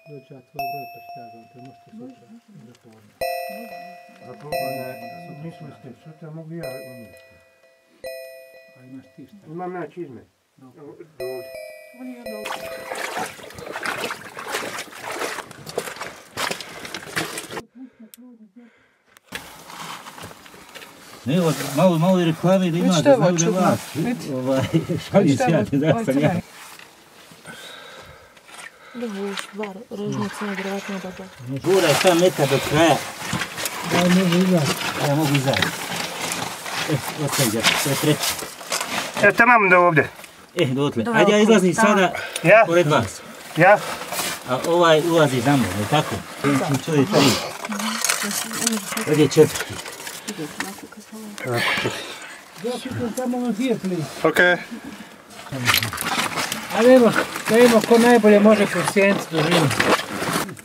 Doći ja tvoj broj pa šta znam, te možete sutra ili podne. Ako mislili ste sutra, mogu ja umjeti. A imaš ti šta? Imam ja čizme. Ovdje. On je onda Ne, malo i reklame da ima, da znaju da vas. Šalji sjati, da sam ja. da budeš var, rožnica je vjerovatno dobro. Gura je 7 metra do kraja. Ja mogu izaći. Ja mogu izaći. Osjeđa, to je treći. Ja tamam do ovdje. Dotle. Ajde ja izlazim sada pored vas. Ja? A ovaj ulazi za mnom, je tako? To je 3. Ovdje je 4. Okay. Ali evo, da vidimo ko najbolje može procijeniti dužinu.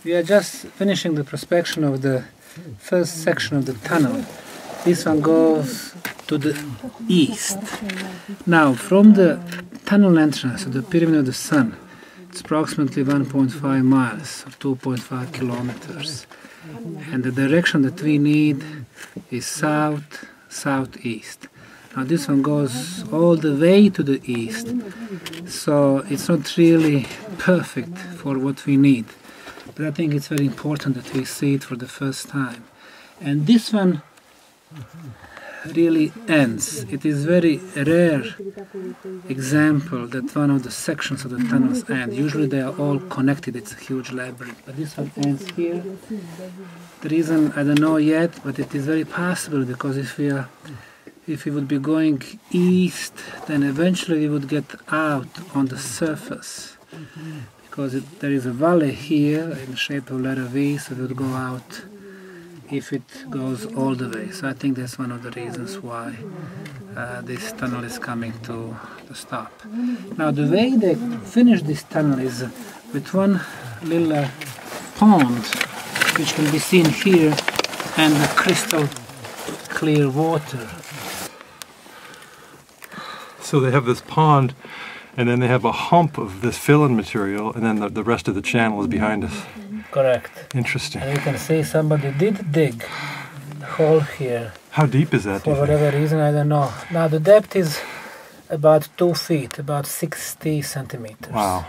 We are just finishing the prospection of the first section of the tunnel. This one goes to the east. Now, from the tunnel entrance to the Pyramid of the Sun, it's approximately 1.5 miles or 2.5 kilometers. And the direction that we need is south-southeast. Now this one goes all the way to the east, so it's not really perfect for what we need. But I think it's very important that we see it for the first time. And this one really ends. It is very rare example that one of the sections of the tunnels end. Usually they are all connected, it's a huge labyrinth. But this one ends here. The reason I don't know yet, but it is very possible because if we would be going east, then eventually we would get out on the surface. Because there is a valley here in the shape of letter V, so we would go out if it goes all the way. So I think that's one of the reasons why this tunnel is coming to stop. Now the way they finish this tunnel is with one little pond, which can be seen here, and the crystal clear water. So they have this pond, and then they have a hump of this fill-in material, and then the rest of the channel is behind us. Correct. Interesting. And you can see somebody did dig a hole here. How deep is that? For whatever reason, I don't know. Now the depth is about 2 feet, about 60 centimeters. Wow.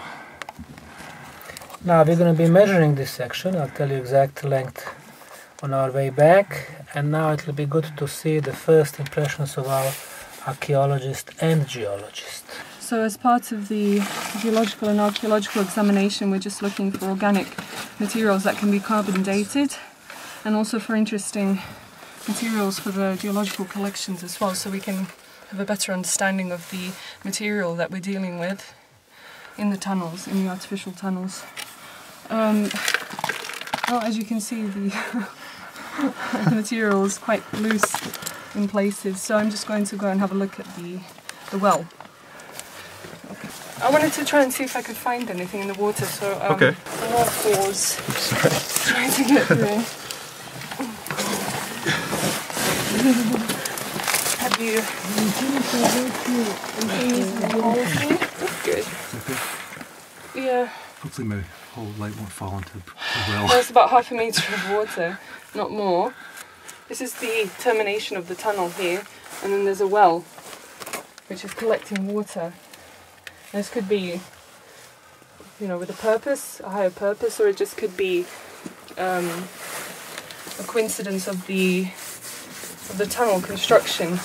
Now we're going to be measuring this section. I'll tell you exact length on our way back. And now it will be good to see the first impressions of our archaeologist and geologist. So as part of the geological and archaeological examination, we're just looking for organic materials that can be carbon dated, and also for interesting materials for the geological collections as well, so we can have a better understanding of the material that we're dealing with in the tunnels, in the artificial tunnels. Well, as you can see, the material is quite loose in places, so I'm just going to go and have a look at the well. Okay. I wanted to try and see if I could find anything in the water, so okay. More pause. Trying to get through. Have you good? Yeah. Hopefully my whole light won't fall into the well. There's about half a metre of water, not more. This is the termination of the tunnel here, and then there's a well which is collecting water. This could be, you know, with a purpose, a higher purpose, or it just could be a coincidence of the tunnel construction.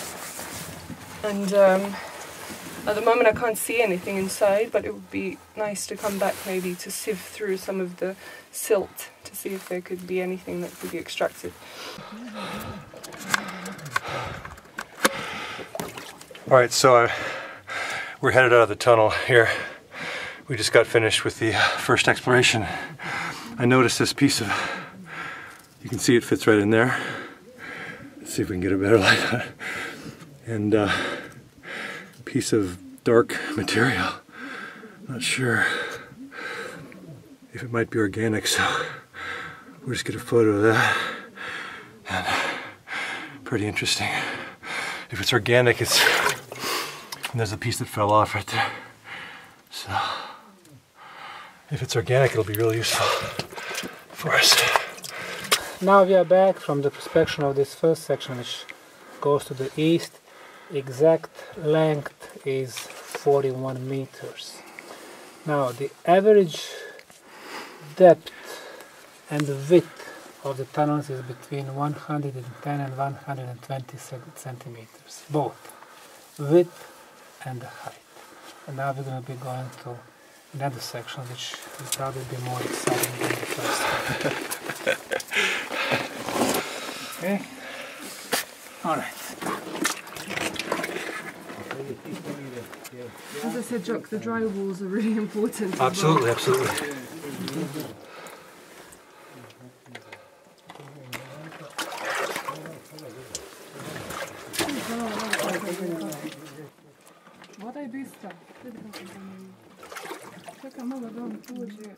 And at the moment I can't see anything inside, but it would be nice to come back maybe to sieve through some of the silt to see if there could be anything that could be extracted. Alright, so we're headed out of the tunnel here. We just got finished with the first exploration. I noticed this piece of, you can see it fits right in there. Let's see if we can get a better light on it. And piece of dark material. Not sure if it might be organic, so we'll just get a photo of that. And pretty interesting. If it's organic, it's, and there's a piece that fell off right there. So if it's organic, it'll be really useful for us. Now we are back from the inspection of this first section, which goes to the east. Exact length is 41 meters. Now the average depth and the width of the tunnels is between 110 and 120 centimeters, both width and the height. And now we're going to be going to another section, which will probably be more exciting than the first one. Okay? Alright. As I said, Jock, the dry walls are really important. Absolutely, absolutely. Voda je bistra. Čekaj malo da on tuđe.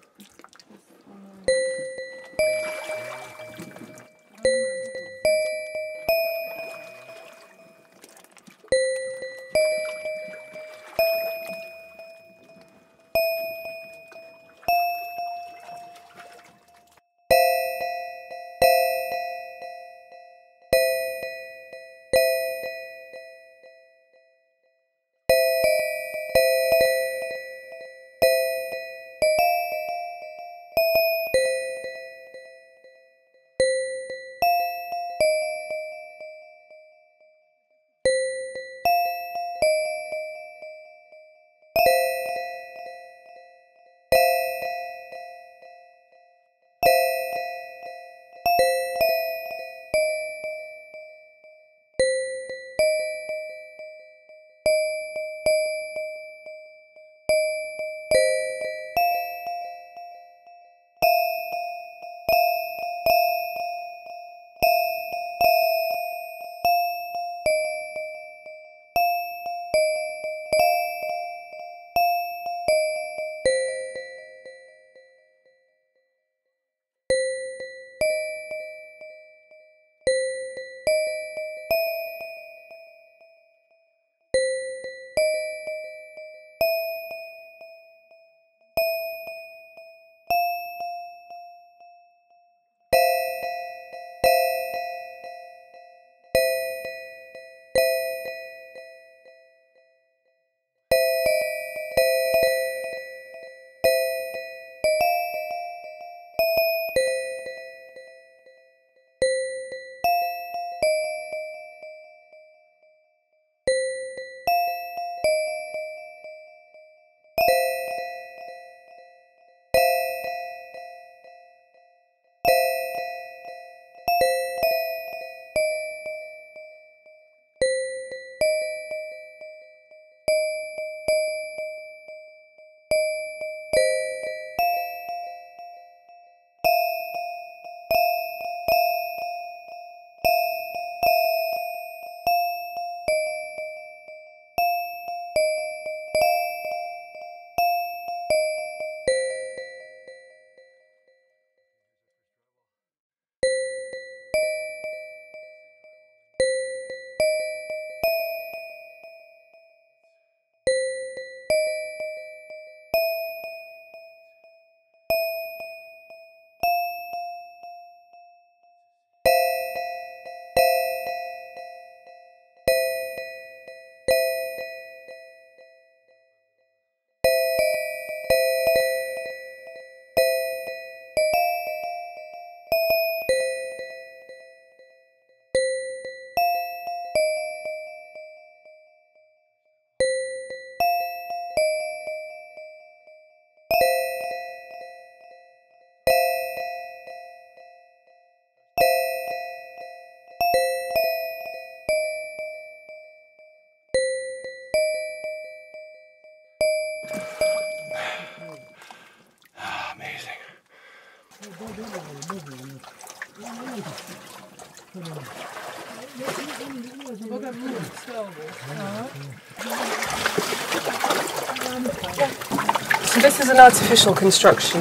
So this is an artificial construction,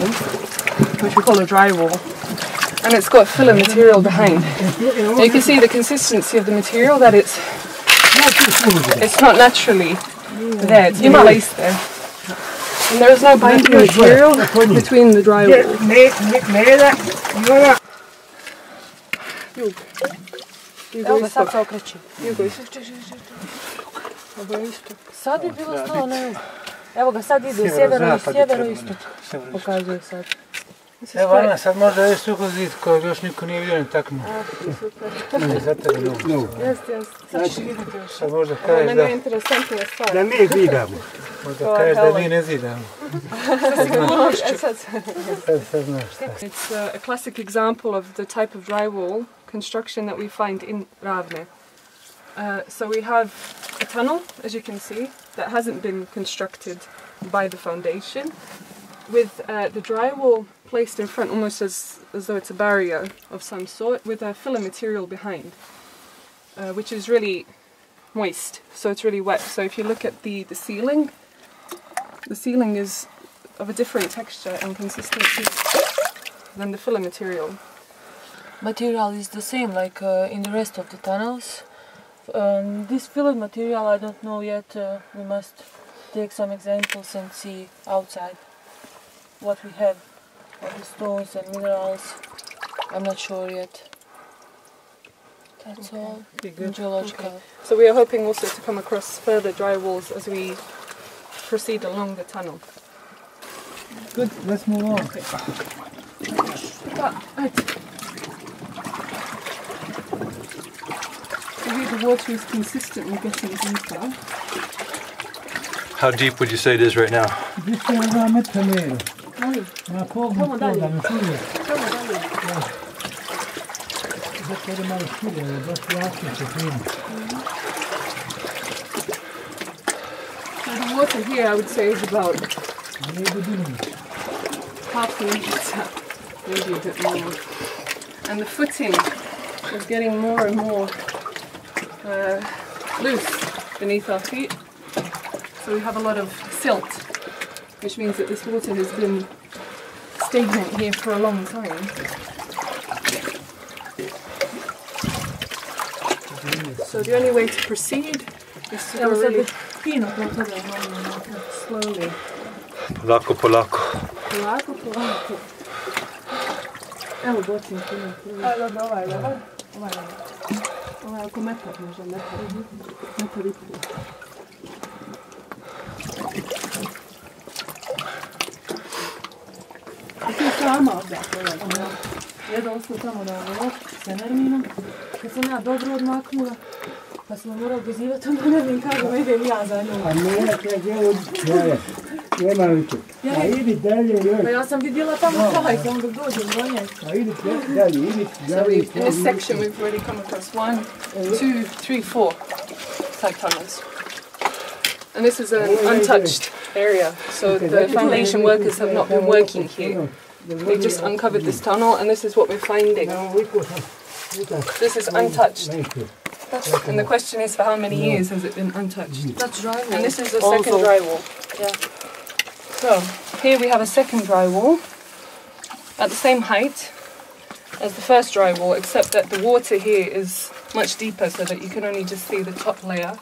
which we call a dry wall, and it's got filler material behind. Now you can see the consistency of the material, that it's not naturally there. It's ima lace there. And there is no binding material between the drywall. Evo ga sad se okreći. Sad je bilo stalo na jugu. Evo ga sad ide sjevero-istok. Pokazuje sad. Evo Ana, sad možda je suho zid kojeg još niko nije vidio ni taknuo. Super. Za tebe nogu. Jeste. Sad ću vidjeti još. Sad možda Ovo kažeš mene je interesantna stvar. da mi zidamo. Možda kažeš da mi ne zidamo. Sad znaš šta. It's a classic example of the type of drywall construction that we find in Ravne. So we have a tunnel, as you can see, that hasn't been constructed by the foundation, with the drywall placed in front almost as though it's a barrier of some sort, with a filler material behind, which is really moist, so it's really wet. So if you look at the ceiling is of a different texture and consistency than the filler material. Material is the same like in the rest of the tunnels. This filled material I don't know yet. We must take some examples and see outside what we have of the stones and minerals. I'm not sure yet. That's all. Geological. Okay. So we are hoping also to come across further dry walls as we proceed along the tunnel. Good, let's move on. Okay. The water is consistently getting deeper. How deep would you say it is right now? This is 2 metra mero. Na pogled da mi čuje. Zato je malo šire, je baš jasno se prima. So the water here I would say is about half a meter, maybe a bit more. And the footing is getting more and more loose beneath our feet. So we have a lot of silt, which means that this water has been stagnant here for a long time. So the only way to proceed is to go really slowly. Polako, polako. Polako. Evo bočim puno. Dobro, ovaj. Ovaj oko metar možda, metar i pol. I tu je sama odakle. Jedali smo tamo na ovo, sa Nerminom. Kad sam ja dobro odmaknula, pa smo morali gazivati, onda Nermin kaže, idem ja za njom. A nije te djelo dvoje. Nema li tu. A idi dalje još. Pa ja sam vidjela tamo kraj, samo dok dođem do nje. A idi dalje, idi dalje. So in this section we've already come across 1, 2, 3, 4 type tunnels. And this is an untouched area, so the foundation workers have not been working here. They just uncovered this tunnel, and this is what we're finding. This is untouched. And the question is, for how many years has it been untouched? That's drywall. And this is the second drywall. Yeah. So, here we have a second drywall at the same height as the first drywall, except that the water here is much deeper so that you can only just see the top layer.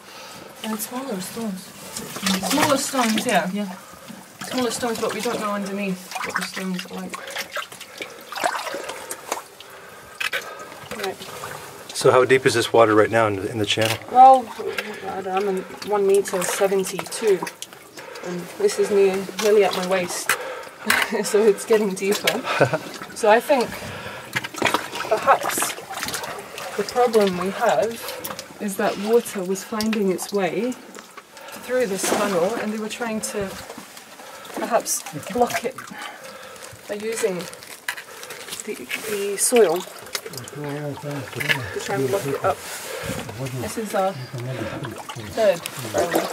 And it's smaller stones. Smaller stones, yeah. Yeah. Smaller stones, but we don't know underneath what the stones are like. Right. So how deep is this water right now in the channel? Well, I'm in 1.72 meters, and this is nearly at my waist, so it's getting deeper. So I think perhaps the problem we have is that water was finding its way through this tunnel, and they were trying to perhaps block it by using the soil to try and block it up. This is our third drywall.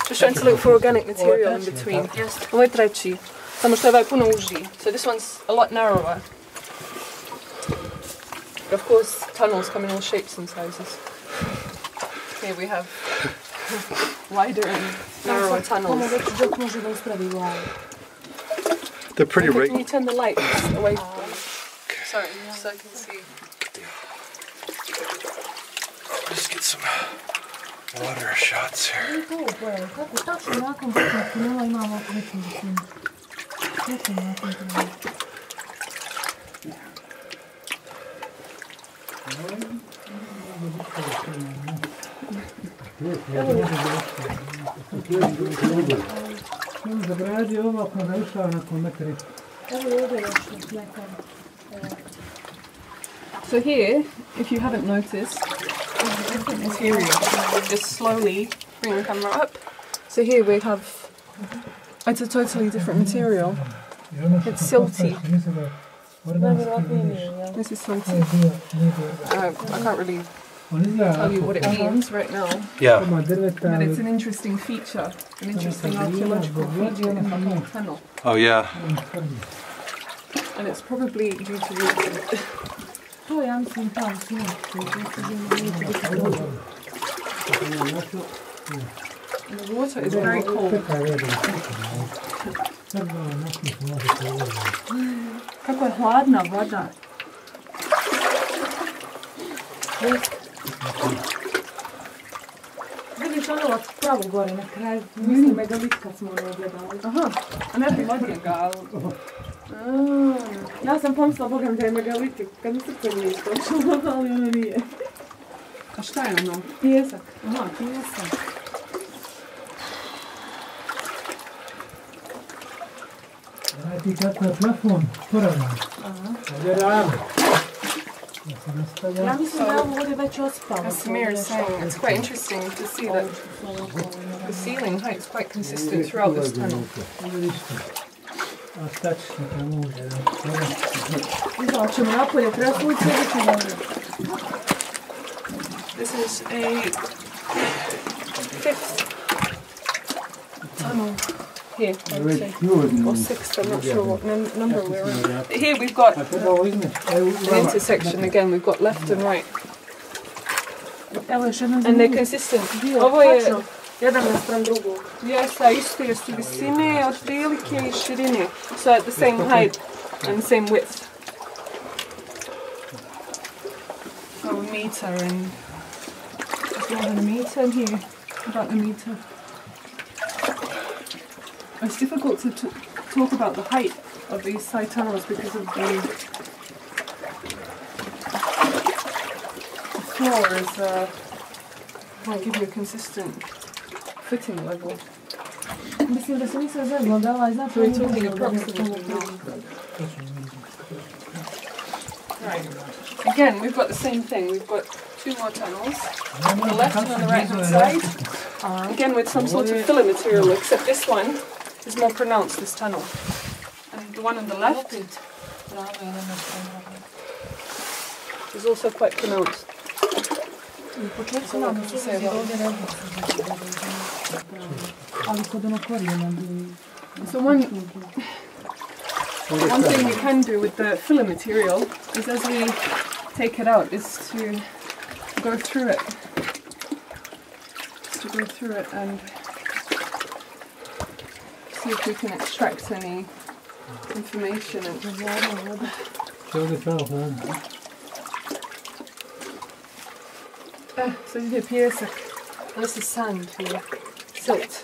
Just trying to look for organic material in between. Yes. Ovo je treći, samo što je ovaj puno uži. So this one's a lot narrower. Of course, tunnels come in all shapes and sizes. Here we have wider and narrower tunnels. They're pretty Okay, right. can you turn the lights away from me? Sorry, so I can see. Just get some water shots here. So here, if you haven't noticed, material. Just slowly bring the camera up. So here we have, it's a totally different material. It's silty. This is silty. I can't really tell you what it means right now. Yeah. But it's an interesting feature, an interesting archaeological feature in the whole tunnel. Oh yeah. And it's probably due to the... And the water is very cold. Kako je hladna voda. Vidiš ono pravo gore na kraju, mislim megalit kad smo ono gledali. Aha, a ne bi odjega, ali... Ja sam pomislila Bogam da je megalit, kad mi srce nije istočilo, ali ono nije. A šta je ono? Pijesak. Aha, pijesak. Ti kako je plafon, poravno. Ovdje ravno. Ja mislim da je ovo ovdje već ospalo. As Semir is saying, it's quite interesting to see that the ceiling height is quite consistent throughout this tunnel. A stačno te može, da. Izaćemo napolje, treba svoj ćemo. This is a fifth tunnel here, I would say. Or sixth, I'm not sure what number we're on. Here we've got an intersection again, we've got left and right. And they're consistent. Ovo je jedan naspram drugog. sa iste su visine, otprilike i širine. So at the same height and the same width. So a meter and more than a meter in here, about a meter. It's difficult to talk about the height of these side tunnels because of the floor is won't give you a consistent footing level. Mislim da se nisam zagledala i zato So we're talking approximately now. Right. Again, we've got the same thing. We've got two more tunnels on the left and on the right hand side. Again with some sort of filler material, except this one is more pronounced, this tunnel. And the one on the left is also quite pronounced. So what can you say about it? So one thing we can do with the filler material is as we take it out is to go through it. Just to go through it and see if we can extract any information. So you hear pijesak. This is sand here, silt.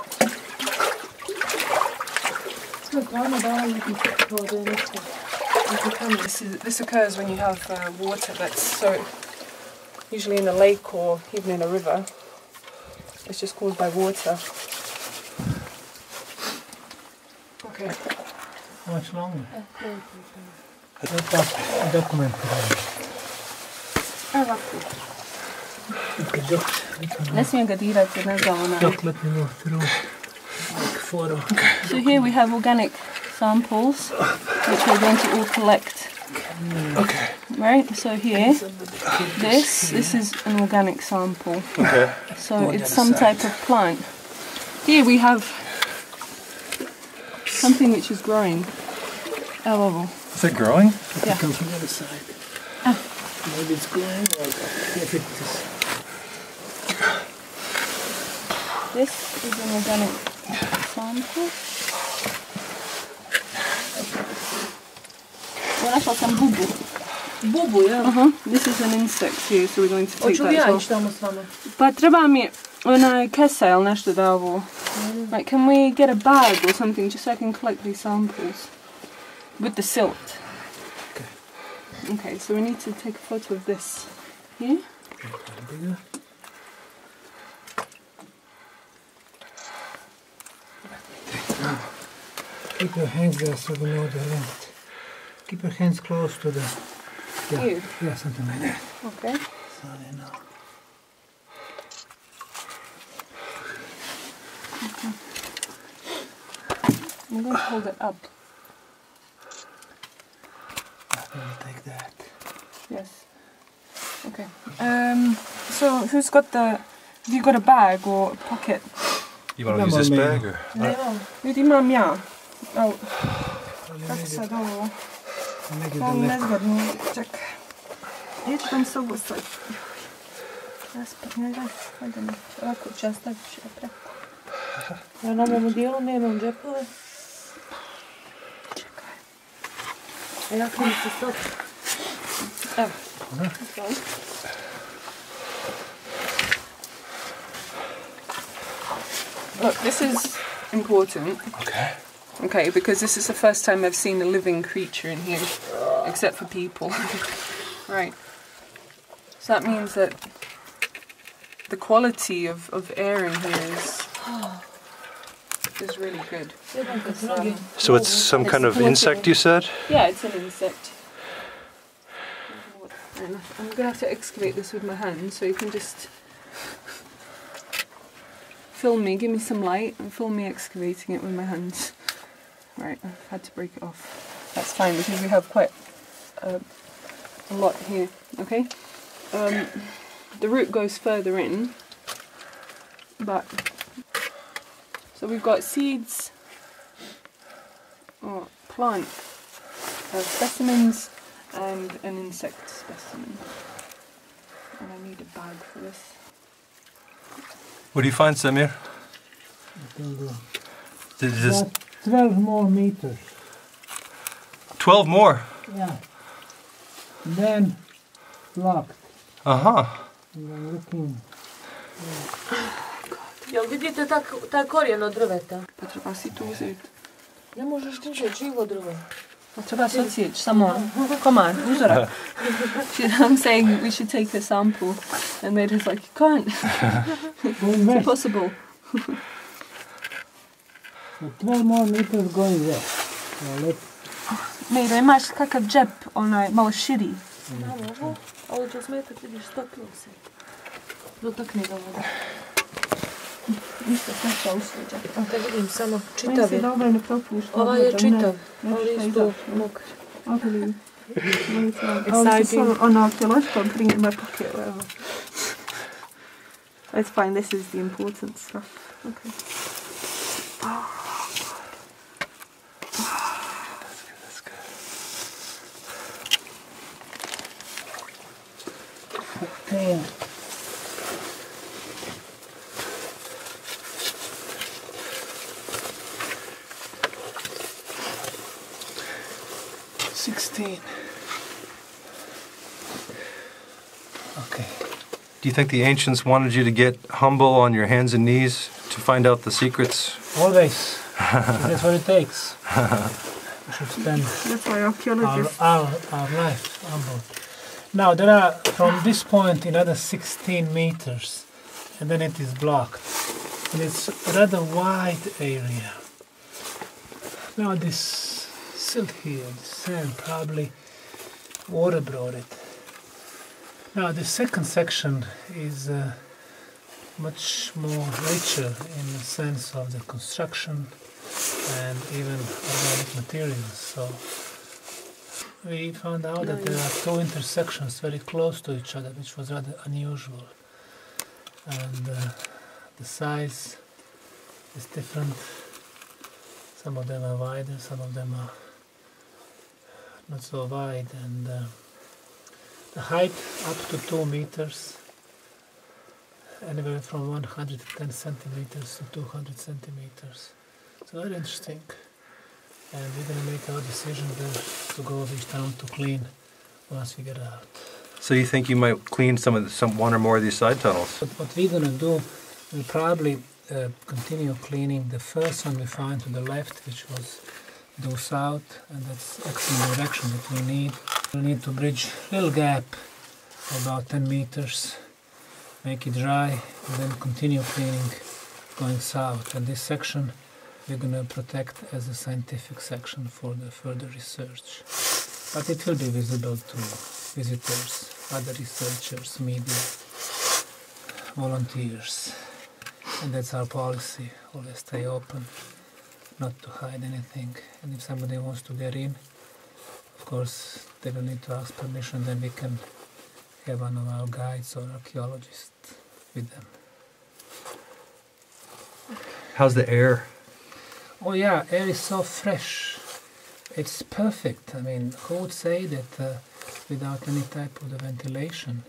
This occurs when you have water that's so, usually in a lake or even in a river. It's just caused by water. Okay. How much longer? Document. Ne smijem ga dirati, ne znam ona. So here we have organic samples which we're going to all collect. Okay. Right, so here, this is an organic sample. Okay. So it's some type of plant. Here we have something which is growing. Oh, Is it growing? yeah. Come from the other side. Maybe it's growing or if it is. This is an organic sample. Našla sam bubu. Bubu, ja? This is an insect here, so we're going to take Hoću li that ja as ići tamo s vama? well. Pa treba mi onaj kesa ili nešto da ovo. Like, can we get a bag or something just so I can collect these samples? With the silt. Okay, so we need to take a photo of this. Here? Keep your hands there so we know the length. Keep your hands close to the... Here? Yeah, something like that. Okay. So they know. I'm going to hold it up. We'll take that. Yes. Okay. So who's got the... Have you got a bag or a pocket? You want to use this bag or? Vidi imam ja. Evo. Kako sad ovo? Ovo nezgodno. Čekaj. Neću tam se ovo sad. Raspatnjaj, hajde mi. Ovako ću ja stavit ću ja preko. Ja na ovom dijelu nemam džepove. Čekaj. A ja krenim se sad. Evo. Look, this is important. Okay. Okay, because this is the first time I've seen a living creature in here, except for people. Right. So that means that the quality of air in here is really good. So it's some kind of insect, you said? Yeah, it's an insect. And I'm gonna have to excavate this with my hands, so you can just film me, give me some light, and film me excavating it with my hands. Right, I've had to break it off. That's fine because we have quite a lot here. Okay. The root goes further in, but so we've got seeds or plant specimens and an insect specimen. And I need a bag for this. What do you find, Semir? About 12 more meters. 12 more? Yeah. Then locked. Uh-huh. And I'm looking. Jel vidite taj korijen od drveta? Pa treba si tu uzeti. Ne možeš uzeti živo drvo. Pa treba si odsjeći, samo komad, uzorak. I'm saying we should take a sample and they're just like, you can't. It's impossible. So 12 more meters going there. So let's... Mejra, imaš kakav džep, onaj, malo širi? Malo ovo, ovo će smetat, vidiš, stopilo se. Dotakni ga voda. Ništa, smeća u svoj džep. Da vidim, samo čitav Meni se je. dobro ne propušta. Ovaj je čitav, ali isto mokar. I believe. I was just on archaeological, I'm putting it in my pocket, whatever. It's fine, this is the important stuff. Okay. That's good. Okay. Okay. Do you think the ancients wanted you to get humble on your hands and knees to find out the secrets? Always. That's what it takes. We should spend That's why archaeologists... our life humble. Now there are, from this point, another 16 meters, and then it is blocked. And it's a rather wide area. Now this silt here, the sand, probably water brought it. Now the second section is much more richer in the sense of the construction and even organic materials. So we found out that there are two intersections very close to each other, which was rather unusual. And the size is different. Some of them are wider, some of them are not so wide, and the height up to 2 meters, anywhere from 110 centimeters to 200 centimeters. So very interesting. And we're going to make our decision there to go this town to clean once we get out. So you think you might clean one or more of these side tunnels? But what we're gonna do, we'll probably continue cleaning the first one we find to the left, which was due south, and that's actually the direction that we need. We need to bridge a little gap, about 10 meters, make it dry, and then continue cleaning going south. And this section we're going to protect as a scientific section for the further research. But it will be visible to visitors, other researchers, media, volunteers. And that's our policy, always stay open, not to hide anything. And if somebody wants to get in, of course, they will need to ask permission, then we can have one of our guides or archaeologists with them. How's the air? Oh yeah, air is so fresh. It's perfect. I mean, who would say that without any type of the ventilation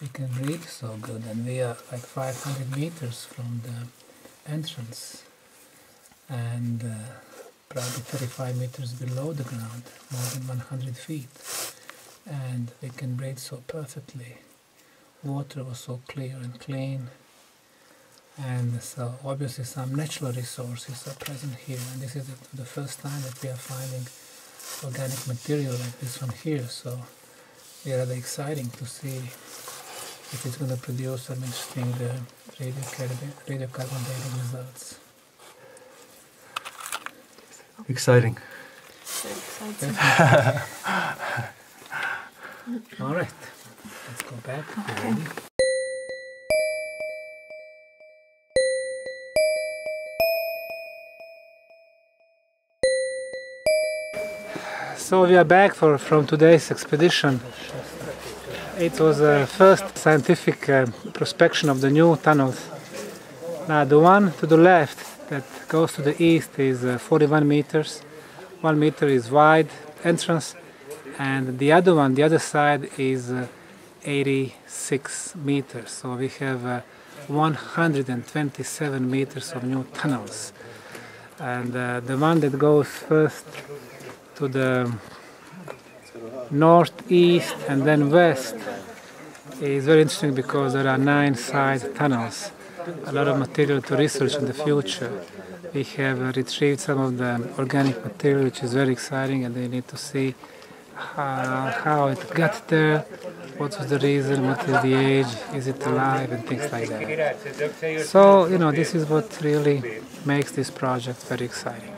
we can breathe so good? And we are like 500 meters from the entrance and probably 35 meters below the ground, more than 100 feet. And we can breathe so perfectly. Water was so clear and clean. And so obviously some natural resources are present here, and this is the first time that we are finding organic material like this one here, so it's rather exciting to see if it's going to produce some interesting radiocarbon dating results. Exciting. All right, let's go back. Okay. So we are back from today's expedition. It was the first scientific prospection of the new tunnels. Now the one to the left that goes to the east is 41 meters. 1 meter is wide entrance, and the other one, the other side, is 86 meters. So we have 127 meters of new tunnels. And the one that goes first to the northeast and then west is very interesting because there are 9 side tunnels. A lot of material to research in the future. We have retrieved some of the organic material, which is very exciting, and they need to see how it got there, what was the reason, what is the age, is it alive, and things like that. So, you know, this is what really makes this project very exciting.